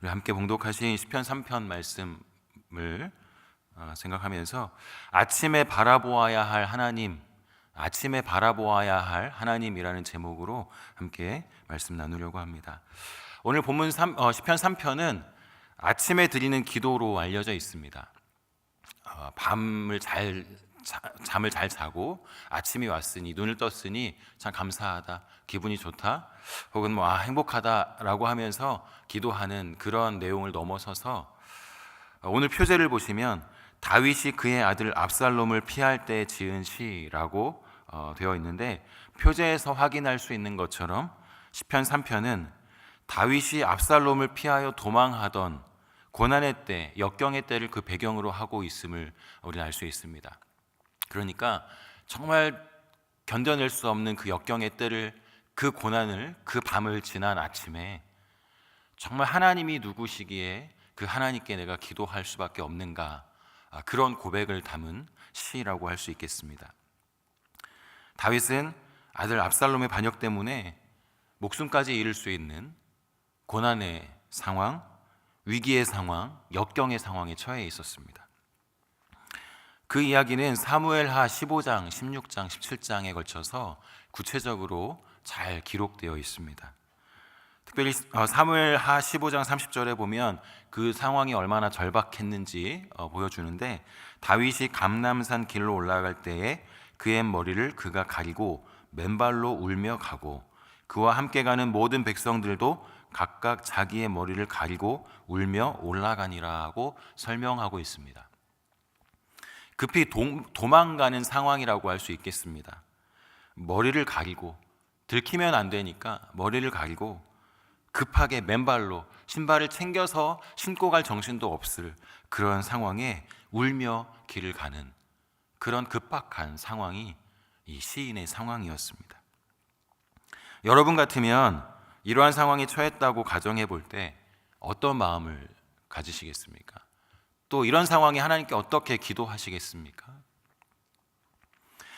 우리 함께 봉독하신 시편 3편 말씀을 생각하면서 아침에 바라보아야 할 하나님, 아침에 바라보아야 할 하나님이라는 제목으로 함께 말씀 나누려고 합니다. 오늘 본문 시편 3편은 아침에 드리는 기도로 알려져 있습니다. 잠을 잘 자고 아침이 왔으니, 눈을 떴으니 참 감사하다, 기분이 좋다, 혹은 행복하다라고 하면서 기도하는 그런 내용을 넘어서서 오늘 표제를 보시면 다윗이 그의 아들 압살롬을 피할 때 지은 시라고 되어 있는데, 표제에서 확인할 수 있는 것처럼 시편 3편은 다윗이 압살롬을 피하여 도망하던 고난의 때, 역경의 때를 그 배경으로 하고 있음을 우리는 알 수 있습니다. 그러니까 정말 견뎌낼 수 없는 그 역경의 때를, 그 고난을, 그 밤을 지난 아침에 정말 하나님이 누구시기에 그 하나님께 내가 기도할 수밖에 없는가, 그런 고백을 담은 시라고 할 수 있겠습니다. 다윗은 아들 압살롬의 반역 때문에 목숨까지 잃을 수 있는 고난의 상황, 위기의 상황, 역경의 상황에 처해 있었습니다. 그 이야기는 사무엘하 15장, 16장, 17장에 걸쳐서 구체적으로 잘 기록되어 있습니다. 특별히 사무엘하 15장 30절에 보면 그 상황이 얼마나 절박했는지 보여주는데, 다윗이 감람산 길로 올라갈 때에 그의 머리를 그가 가리고 맨발로 울며 가고 그와 함께 가는 모든 백성들도 각각 자기의 머리를 가리고 울며 올라가니라고 설명하고 있습니다. 급히 도망가는 상황이라고 할 수 있겠습니다. 머리를 가리고, 들키면 안 되니까 머리를 가리고 급하게 맨발로 신발을 챙겨서 신고 갈 정신도 없을 그런 상황에 울며 길을 가는 그런 급박한 상황이 이 시인의 상황이었습니다. 여러분 같으면 이러한 상황에 처했다고 가정해 볼 때 어떤 마음을 가지시겠습니까? 또 이런 상황에 하나님께 어떻게 기도하시겠습니까?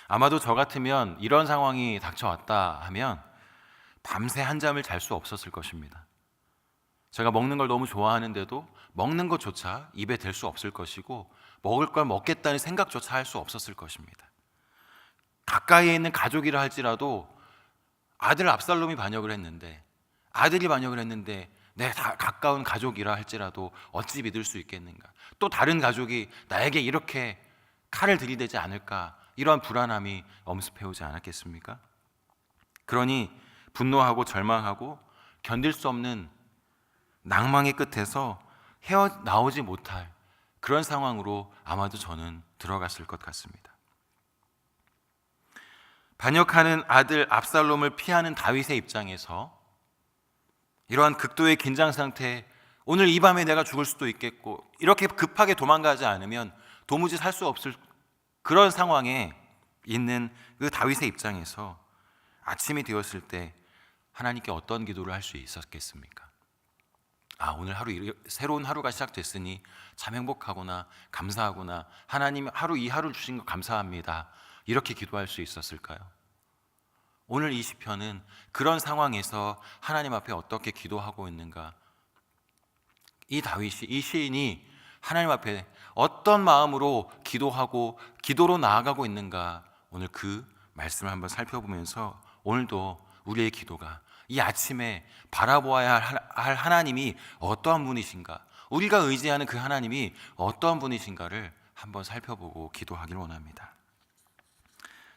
아마도 저 같으면 이런 상황이 닥쳐왔다 하면 밤새 한잠을 잘 수 없었을 것입니다. 제가 먹는 걸 너무 좋아하는데도 먹는 것조차 입에 댈 수 없을 것이고, 먹을 걸 먹겠다는 생각조차 할 수 없었을 것입니다. 가까이에 있는 가족이라 할지라도 아들 압살롬이 반역을 했는데, 아들이 반역을 했는데 내 가까운 가족이라 할지라도 어찌 믿을 수 있겠는가? 또 다른 가족이 나에게 이렇게 칼을 들이대지 않을까? 이러한 불안함이 엄습해오지 않았겠습니까? 그러니 분노하고 절망하고 견딜 수 없는 낭망의 끝에서 헤어나오지 못할 그런 상황으로 아마도 저는 들어갔을 것 같습니다. 반역하는 아들 압살롬을 피하는 다윗의 입장에서 이러한 극도의 긴장 상태, 오늘 이 밤에 내가 죽을 수도 있겠고, 이렇게 급하게 도망가지 않으면 도무지 살 수 없을 그런 상황에 있는 그 다윗의 입장에서 아침이 되었을 때 하나님께 어떤 기도를 할 수 있었겠습니까? 오늘 새로운 하루가 시작됐으니 참 행복하구나, 감사하구나, 하나님 이 하루 주신 거 감사합니다, 이렇게 기도할 수 있었을까요? 오늘 이 시편은 그런 상황에서 하나님 앞에 어떻게 기도하고 있는가, 이 시인이 하나님 앞에 어떤 마음으로 기도하고 기도로 나아가고 있는가, 오늘 그 말씀을 한번 살펴보면서 오늘도 우리의 기도가 이 아침에 바라보아야 할 하나님이 어떠한 분이신가, 우리가 의지하는 그 하나님이 어떠한 분이신가를 한번 살펴보고 기도하기를 원합니다.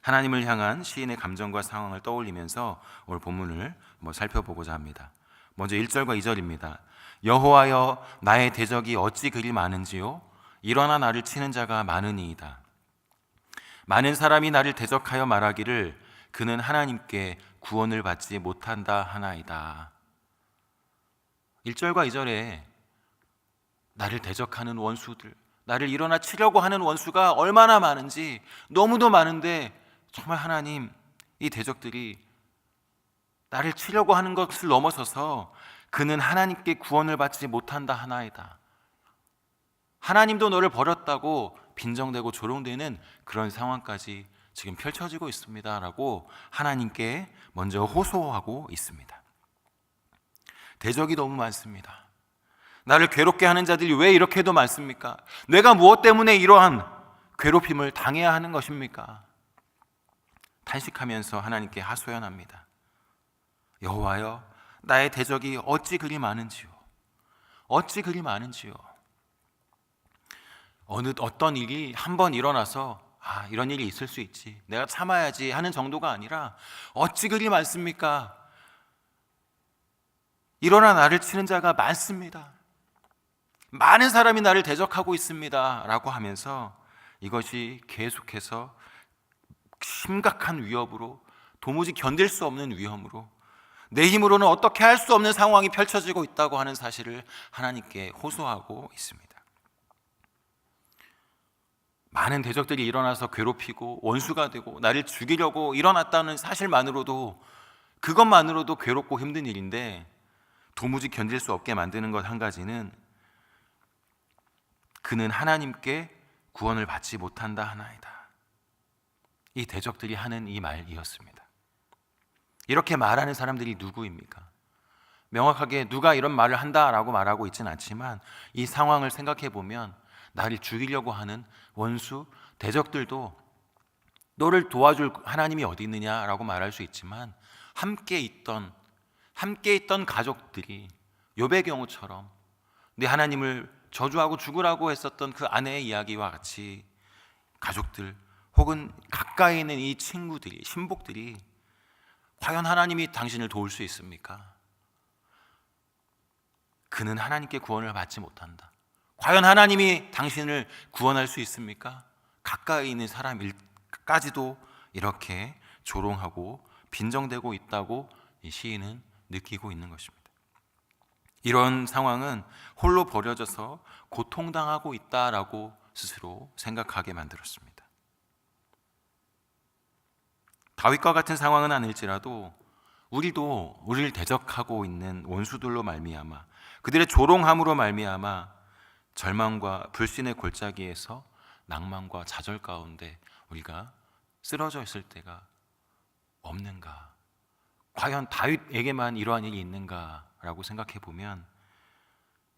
하나님을 향한 시인의 감정과 상황을 떠올리면서 오늘 본문을 살펴보고자 합니다. 먼저 1절과 2절입니다. 여호와여, 나의 대적이 어찌 그리 많은지요? 일어나 나를 치는 자가 많으니이다. 많은 사람이 나를 대적하여 말하기를 그는 하나님께 구원을 받지 못한다 하나이다. 1절과 2절에 나를 대적하는 원수들, 나를 일어나 치려고 하는 원수가 얼마나 많은지, 너무도 많은데 정말 하나님, 이 대적들이 나를 치려고 하는 것을 넘어서서 그는 하나님께 구원을 받지 못한다 하나이다. 하나님도 너를 버렸다고 빈정대고 조롱되는 그런 상황까지 지금 펼쳐지고 있습니다 라고 하나님께 먼저 호소하고 있습니다. 대적이 너무 많습니다. 나를 괴롭게 하는 자들이 왜 이렇게도 많습니까? 내가 무엇 때문에 이러한 괴롭힘을 당해야 하는 것입니까? 탄식하면서 하나님께 하소연합니다. 여호와여, 나의 대적이 어찌 그리 많은지요. 어찌 그리 많은지요. 어떤 일이 한번 일어나서 이런 일이 있을 수 있지, 내가 참아야지 하는 정도가 아니라 어찌 그리 많습니까? 일어나 나를 치는 자가 많습니다. 많은 사람이 나를 대적하고 있습니다 라고 하면서 이것이 계속해서 심각한 위협으로, 도무지 견딜 수 없는 위험으로, 내 힘으로는 어떻게 할 수 없는 상황이 펼쳐지고 있다고 하는 사실을 하나님께 호소하고 있습니다. 많은 대적들이 일어나서 괴롭히고 원수가 되고 나를 죽이려고 일어났다는 사실만으로도, 그것만으로도 괴롭고 힘든 일인데, 도무지 견딜 수 없게 만드는 것 한 가지는 그는 하나님께 구원을 받지 못한다 하나이다. 이 대적들이 하는 이 말이었습니다. 이렇게 말하는 사람들이 누구입니까? 명확하게 누가 이런 말을 한다라고 말하고 있지는 않지만 이 상황을 생각해 보면 나를 죽이려고 하는 원수, 대적들도 너를 도와줄 하나님이 어디 있느냐라고 말할 수 있지만 함께 있던 가족들이 욥의 경우처럼 네 하나님을 저주하고 죽으라고 했었던 그 아내의 이야기와 같이 가족들 혹은 가까이 있는 이 친구들이, 신복들이 과연 하나님이 당신을 도울 수 있습니까? 그는 하나님께 구원을 받지 못한다. 과연 하나님이 당신을 구원할 수 있습니까? 가까이 있는 사람까지도 이렇게 조롱하고 빈정대고 있다고 이 시인은 느끼고 있는 것입니다. 이런 상황은 홀로 버려져서 고통당하고 있다라고 스스로 생각하게 만들었습니다. 다윗과 같은 상황은 아닐지라도 우리도 우리를 대적하고 있는 원수들로 말미암아, 그들의 조롱함으로 말미암아 절망과 불신의 골짜기에서 낭만과 좌절 가운데 우리가 쓰러져 있을 때가 없는가? 과연 다윗에게만 이러한 일이 있는가라고 생각해 보면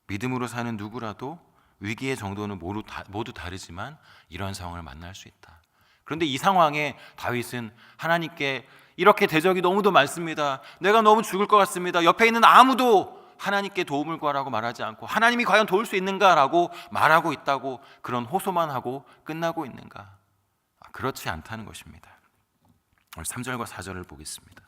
믿음으로 사는 누구라도 위기의 정도는 모두 다르지만 이러한 상황을 만날 수 있다. 그런데 이 상황에 다윗은 하나님께 이렇게 대적이 너무도 많습니다. 내가 너무 죽을 것 같습니다. 옆에 있는 아무도 하나님께 도움을 구하라고 말하지 않고 하나님이 과연 도울 수 있는가라고 말하고 있다고 그런 호소만 하고 끝나고 있는가? 그렇지 않다는 것입니다. 오늘 3절과 4절을 보겠습니다.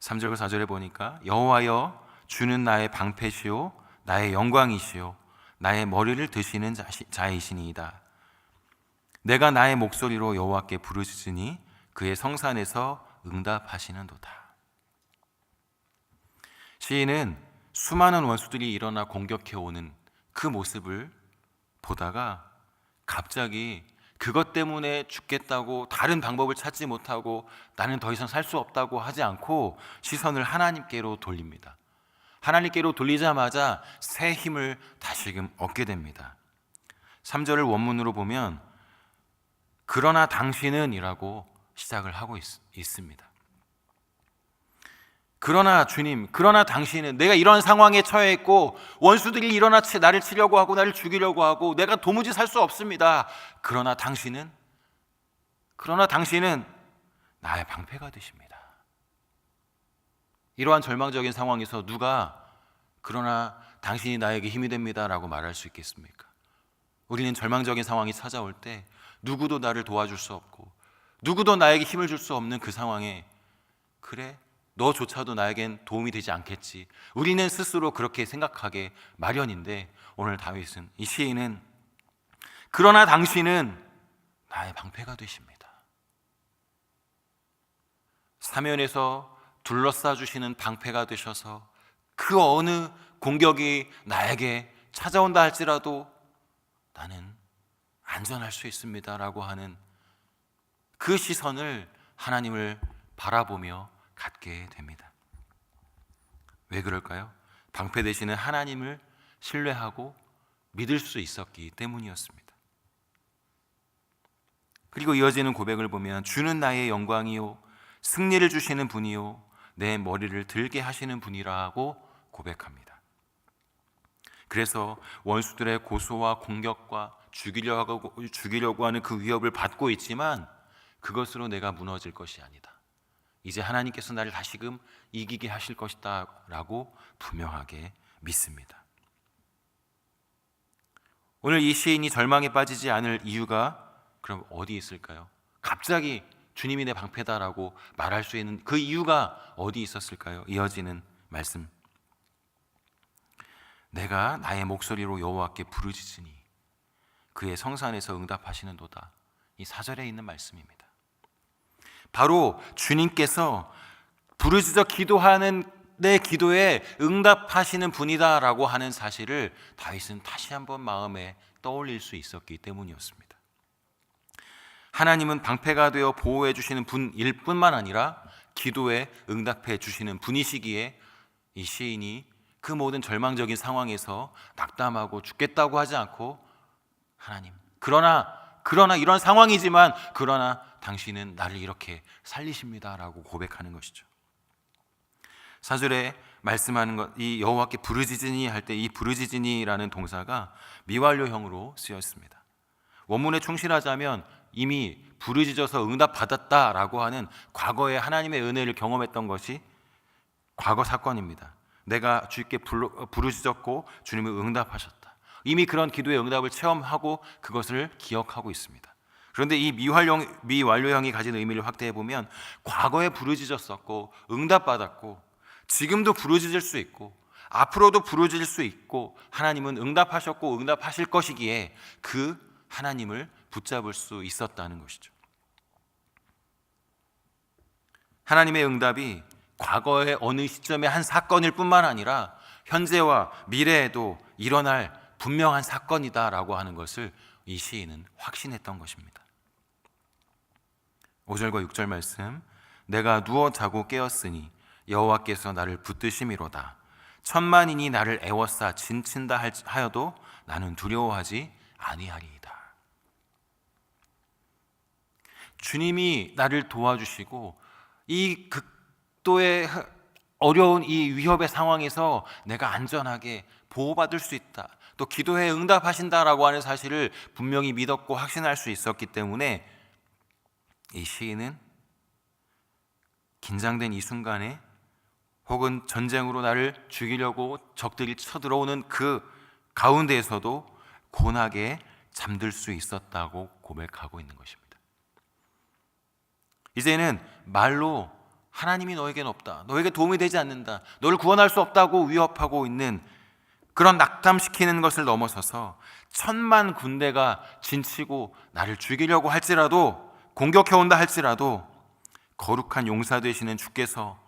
3절과 4절에 보니까 여호와여 주는 나의 방패시오 나의 영광이시오 나의 머리를 드시는 자이시니이다. 내가 나의 목소리로 여호와께 부르짖으니 그의 성산에서 응답하시는도다. 시인은 수많은 원수들이 일어나 공격해 오는 그 모습을 보다가 갑자기 그것 때문에 죽겠다고 다른 방법을 찾지 못하고 나는 더 이상 살 수 없다고 하지 않고 시선을 하나님께로 돌립니다. 하나님께로 돌리자마자 새 힘을 다시금 얻게 됩니다. 3절을 원문으로 보면 그러나 당신은 이라고 시작을 하고 있습니다. 그러나 주님, 그러나 당신은, 내가 이런 상황에 처해 있고 원수들이 일어나 나를 치려고 하고 나를 죽이려고 하고 내가 도무지 살 수 없습니다. 그러나 당신은 나의 방패가 되십니다. 이러한 절망적인 상황에서 누가 그러나 당신이 나에게 힘이 됩니다 라고 말할 수 있겠습니까? 우리는 절망적인 상황이 찾아올 때 누구도 나를 도와줄 수 없고 누구도 나에게 힘을 줄 수 없는 그 상황에 그래? 너조차도 나에겐 도움이 되지 않겠지. 우리는 스스로 그렇게 생각하게 마련인데 오늘 다윗은, 이 시인은 그러나 당신은 나의 방패가 되십니다. 사면에서 둘러싸 주시는 방패가 되셔서 그 어느 공격이 나에게 찾아온다 할지라도 나는 안전할 수 있습니다 라고 하는 그 시선을 하나님을 바라보며 갖게 됩니다. 왜 그럴까요? 방패 되시는 하나님을 신뢰하고 믿을 수 있었기 때문이었습니다. 그리고 이어지는 고백을 보면 주는 나의 영광이요 승리를 주시는 분이요 내 머리를 들게 하시는 분이라고 고백합니다. 그래서 원수들의 고소와 공격과 죽이려고 하는 그 위협을 받고 있지만 그것으로 내가 무너질 것이 아니다. 이제 하나님께서 나를 다시금 이기게 하실 것이다 라고 분명하게 믿습니다. 오늘 이 시인이 절망에 빠지지 않을 이유가 그럼 어디 있을까요? 갑자기 주님이 내 방패다라고 말할 수 있는 그 이유가 어디 있었을까요? 이어지는 말씀, 내가 나의 목소리로 여호와께 부르짖으니 그의 성산에서 응답하시는도다. 이 4절에 있는 말씀입니다. 바로 주님께서 부르짖어 기도하는 내 기도에 응답하시는 분이다라고 하는 사실을 다윗은 다시 한번 마음에 떠올릴 수 있었기 때문이었습니다. 하나님은 방패가 되어 보호해 주시는 분일 뿐만 아니라 기도에 응답해 주시는 분이시기에 이 시인이 그 모든 절망적인 상황에서 낙담하고 죽겠다고 하지 않고 하나님, 그러나 이런 상황이지만 그러나 당신은 나를 이렇게 살리십니다라고 고백하는 것이죠. 4절에 말씀하는 것, 이 여호와께 부르짖으니 할 때 이 부르짖으니라는 동사가 미완료형으로 쓰였습니다. 원문에 충실하자면 이미 부르짖어서 응답받았다라고 하는 과거에 하나님의 은혜를 경험했던 것이 과거 사건입니다. 내가 주님께 부르짖었고 주님은 응답하셨다. 이미 그런 기도의 응답을 체험하고 그것을 기억하고 있습니다. 그런데 이 미완료형이 가진 의미를 확대해 보면 과거에 부르짖었었고 응답받았고 지금도 부르짖을 수 있고 앞으로도 부르짖을 수 있고 하나님은 응답하셨고 응답하실 것이기에 그 하나님을 붙잡을 수 있었다는 것이죠. 하나님의 응답이 과거의 어느 시점의 한 사건일 뿐만 아니라 현재와 미래에도 일어날 분명한 사건이다라고 하는 것을 이 시인은 확신했던 것입니다. 5절과 6절 말씀, 내가 누워 자고 깨었으니 여호와께서 나를 붙드심이로다. 천만인이 나를 애워싸 진친다 하여도 나는 두려워하지 아니하리이다. 주님이 나를 도와주시고 이 극도의 어려운 이 위협의 상황에서 내가 안전하게 보호받을 수 있다. 또 기도에 응답하신다라고 하는 사실을 분명히 믿었고 확신할 수 있었기 때문에 이 시인은 긴장된 이 순간에 혹은 전쟁으로 나를 죽이려고 적들이 쳐들어오는 그 가운데에서도 곤하게 잠들 수 있었다고 고백하고 있는 것입니다. 이제는 말로 하나님이 너에게는 없다, 너에게 도움이 되지 않는다, 너를 구원할 수 없다고 위협하고 있는 그런 낙담시키는 것을 넘어서서 천만 군대가 진치고 나를 죽이려고 할지라도 공격해온다 할지라도 거룩한 용사 되시는 주께서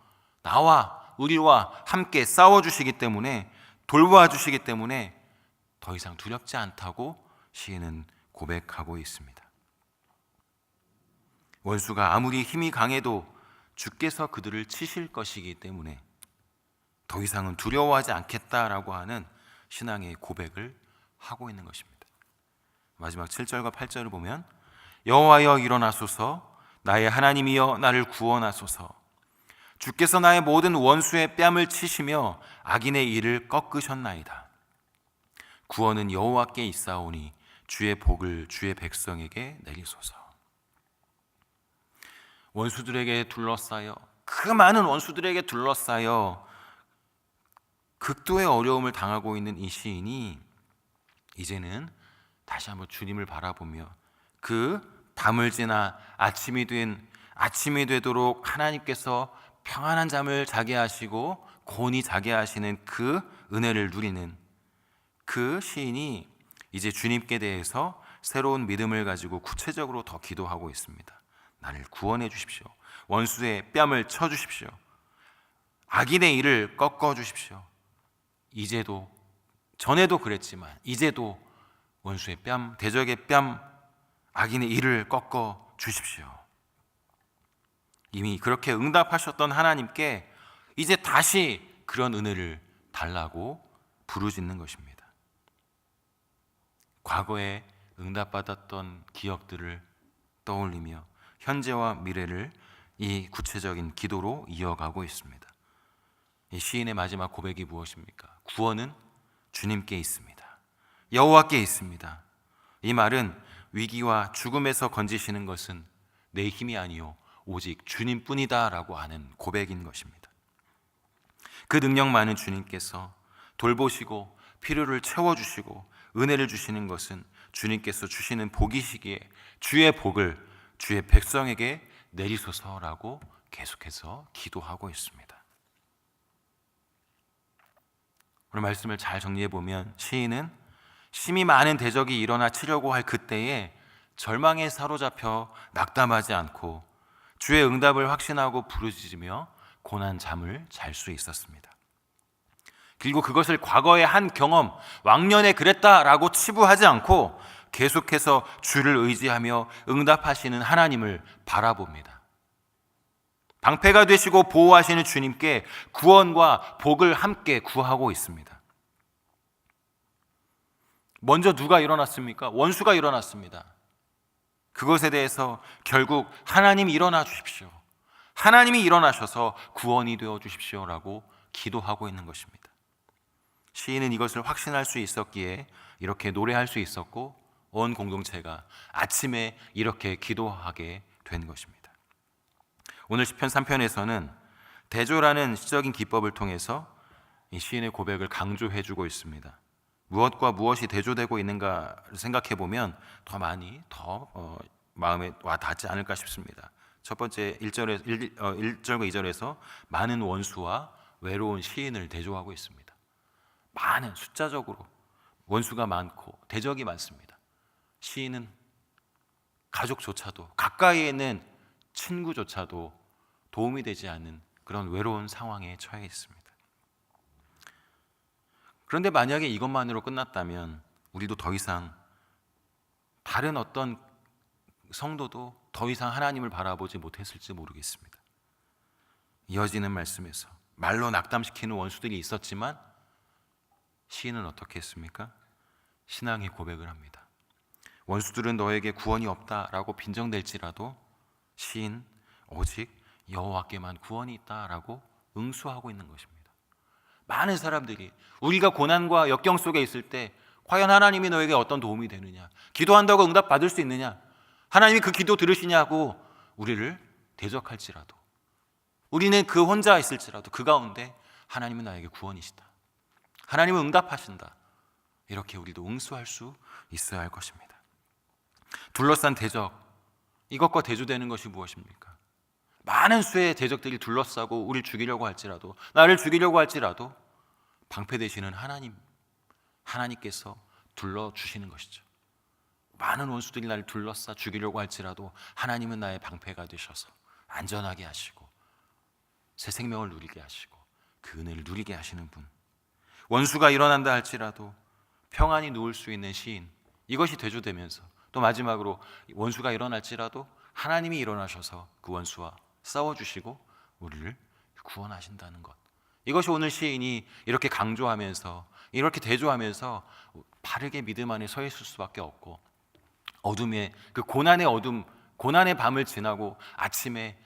나와 우리와 함께 싸워주시기 때문에 돌보아주시기 때문에 더 이상 두렵지 않다고 시인은 고백하고 있습니다. 원수가 아무리 힘이 강해도 주께서 그들을 치실 것이기 때문에 더 이상은 두려워하지 않겠다라고 하는 신앙의 고백을 하고 있는 것입니다. 마지막 7절과 8절을 보면 여호와여 일어나소서, 나의 하나님이여 나를 구원하소서. 주께서 나의 모든 원수의 뺨을 치시며 악인의 일을 꺾으셨나이다. 구원은 여호와께 있사오니 주의 복을 주의 백성에게 내리소서. 원수들에게 둘러싸여, 그 많은 원수들에게 둘러싸여 극도의 어려움을 당하고 있는 이 시인이 이제는 다시 한번 주님을 바라보며 그 밤을 지나 아침이 되도록 하나님께서 평안한 잠을 자게 하시고 곤히 자게 하시는 그 은혜를 누리는 그 시인이 이제 주님께 대해서 새로운 믿음을 가지고 구체적으로 더 기도하고 있습니다. 나를 구원해 주십시오. 원수의 뺨을 쳐 주십시오. 악인의 일을 꺾어 주십시오. 이제도, 전에도 그랬지만 이제도 원수의 뺨, 대적의 뺨, 악인의 일을 꺾어 주십시오. 이미 그렇게 응답하셨던 하나님께 이제 다시 그런 은혜를 달라고 부르짖는 것입니다. 과거에 응답받았던 기억들을 떠올리며 현재와 미래를 이 구체적인 기도로 이어가고 있습니다. 이 시인의 마지막 고백이 무엇입니까? 구원은 주님께 있습니다. 여호와께 있습니다. 이 말은 위기와 죽음에서 건지시는 것은 내 힘이 아니요 오직 주님뿐이다 라고 하는 고백인 것입니다. 그 능력 많은 주님께서 돌보시고 필요를 채워주시고 은혜를 주시는 것은 주님께서 주시는 복이시기에 주의 복을 주의 백성에게 내리소서라고 계속해서 기도하고 있습니다. 오늘 말씀을 잘 정리해 보면 시인은 심히 많은 대적이 일어나 치려고 할 그때에 절망에 사로잡혀 낙담하지 않고 주의 응답을 확신하고 부르짖으며 고난 잠을 잘 수 있었습니다. 그리고 그것을 과거의 한 경험, 왕년에 그랬다라고 치부하지 않고 계속해서 주를 의지하며 응답하시는 하나님을 바라봅니다. 방패가 되시고 보호하시는 주님께 구원과 복을 함께 구하고 있습니다. 먼저 누가 일어났습니까? 원수가 일어났습니다. 그것에 대해서 결국 하나님이 일어나 주십시오. 하나님이 일어나셔서 구원이 되어 주십시오라고 기도하고 있는 것입니다. 시인은 이것을 확신할 수 있었기에 이렇게 노래할 수 있었고 온 공동체가 아침에 이렇게 기도하게 된 것입니다. 오늘 시편 3편에서는 대조라는 시적인 기법을 통해서 이 시인의 고백을 강조해주고 있습니다. 무엇과 무엇이 대조되고 있는가를 생각해 보면 더 많이 마음에 와 닿지 않을까 싶습니다. 첫 번째 1절과 2절에서 많은 원수와 외로운 시인을 대조하고 있습니다. 많은 숫자적으로 원수가 많고 대적이 많습니다. 시인은 가족조차도 가까이에 있는 친구조차도 도움이 되지 않는 그런 외로운 상황에 처해 있습니다. 그런데 만약에 이것만으로 끝났다면 우리도 더 이상 다른 어떤 성도도 더 이상 하나님을 바라보지 못했을지 모르겠습니다. 이어지는 말씀에서 말로 낙담시키는 원수들이 있었지만 시인은 어떻게 했습니까? 신앙의 고백을 합니다. 원수들은 너에게 구원이 없다라고 빈정댈지라도 시인 오직 여호와께만 구원이 있다라고 응수하고 있는 것입니다. 많은 사람들이 우리가 고난과 역경 속에 있을 때 과연 하나님이 너에게 어떤 도움이 되느냐, 기도한다고 응답 받을 수 있느냐, 하나님이 그 기도 들으시냐고 우리를 대적할지라도 우리는 그 혼자 있을지라도 그 가운데 하나님은 나에게 구원이시다, 하나님은 응답하신다, 이렇게 우리도 응수할 수 있어야 할 것입니다. 둘러싼 대적, 이것과 대조되는 것이 무엇입니까? 많은 수의 대적들이 둘러싸고 우리를 죽이려고 할지라도, 나를 죽이려고 할지라도 방패 되시는 하나님께서 둘러주시는 것이죠. 많은 원수들이 나를 둘러싸 죽이려고 할지라도 하나님은 나의 방패가 되셔서 안전하게 하시고 새 생명을 누리게 하시고 그 은혜를 누리게 하시는 분. 원수가 일어난다 할지라도 평안히 누울 수 있는 시인, 이것이 대조되면서 또 마지막으로 원수가 일어날지라도 하나님이 일어나셔서 그 원수와 싸워주시고 우리를 구원하신다는 것, 이것이 오늘 시인이 이렇게 강조하면서 이렇게 대조하면서 바르게 믿음 안에 서 있을 수밖에 없고, 어둠의 그 고난의 어둠, 고난의 밤을 지나고 아침에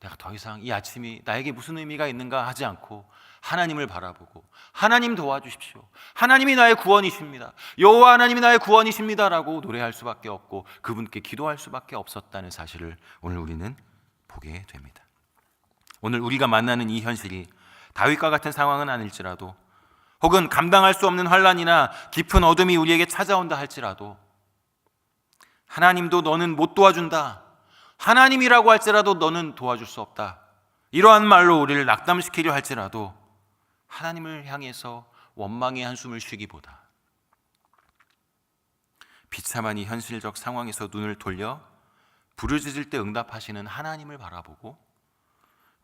내가 더 이상 이 아침이 나에게 무슨 의미가 있는가 하지 않고 하나님을 바라보고 하나님 도와주십시오, 하나님이 나의 구원이십니다, 여호와 하나님이 나의 구원이십니다라고 노래할 수밖에 없고 그분께 기도할 수밖에 없었다는 사실을 오늘 우리는 보게 됩니다. 오늘 우리가 만나는 이 현실이 다윗과 같은 상황은 아닐지라도, 혹은 감당할 수 없는 환난이나 깊은 어둠이 우리에게 찾아온다 할지라도 하나님도 너는 못 도와준다, 하나님이라고 할지라도 너는 도와줄 수 없다, 이러한 말로 우리를 낙담시키려 할지라도 하나님을 향해서 원망의 한숨을 쉬기보다 비참한 이 현실적 상황에서 눈을 돌려 부르짖을 때 응답하시는 하나님을 바라보고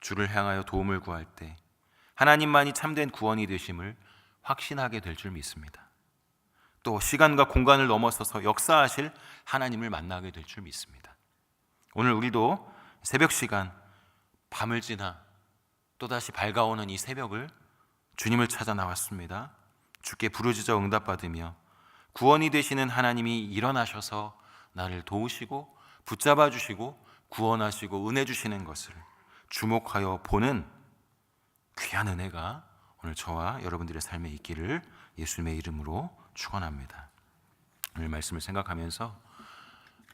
주를 향하여 도움을 구할 때 하나님만이 참된 구원이 되심을 확신하게 될 줄 믿습니다. 또 시간과 공간을 넘어서서 역사하실 하나님을 만나게 될 줄 믿습니다. 오늘 우리도 새벽 시간, 밤을 지나 또다시 밝아오는 이 새벽을 주님을 찾아 나왔습니다. 주께 부르짖어 응답받으며 구원이 되시는 하나님이 일어나셔서 나를 도우시고 붙잡아 주시고 구원하시고 은혜 주시는 것을 주목하여 보는 귀한 은혜가 오늘 저와 여러분들의 삶에 있기를 예수님의 이름으로 축원합니다. 오늘 말씀을 생각하면서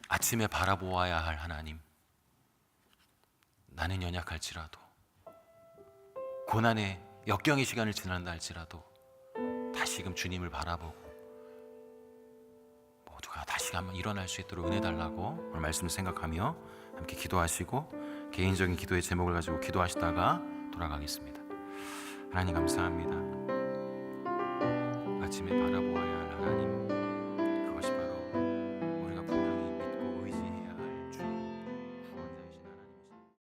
아침에 바라보아야 할 하나님, 나는 연약할지라도, 고난의 역경의 시간을 지난다 할지라도 다시금 주님을 바라보고 모두가 다시 한번 일어날 수 있도록 은혜 달라고 오늘 말씀을 생각하며 함께 기도하시고 개인적인 기도의 제목을 가지고 기도하시다가 돌아가겠습니다. 하나님 감사합니다. 아침에 바라보아야 할 하나님,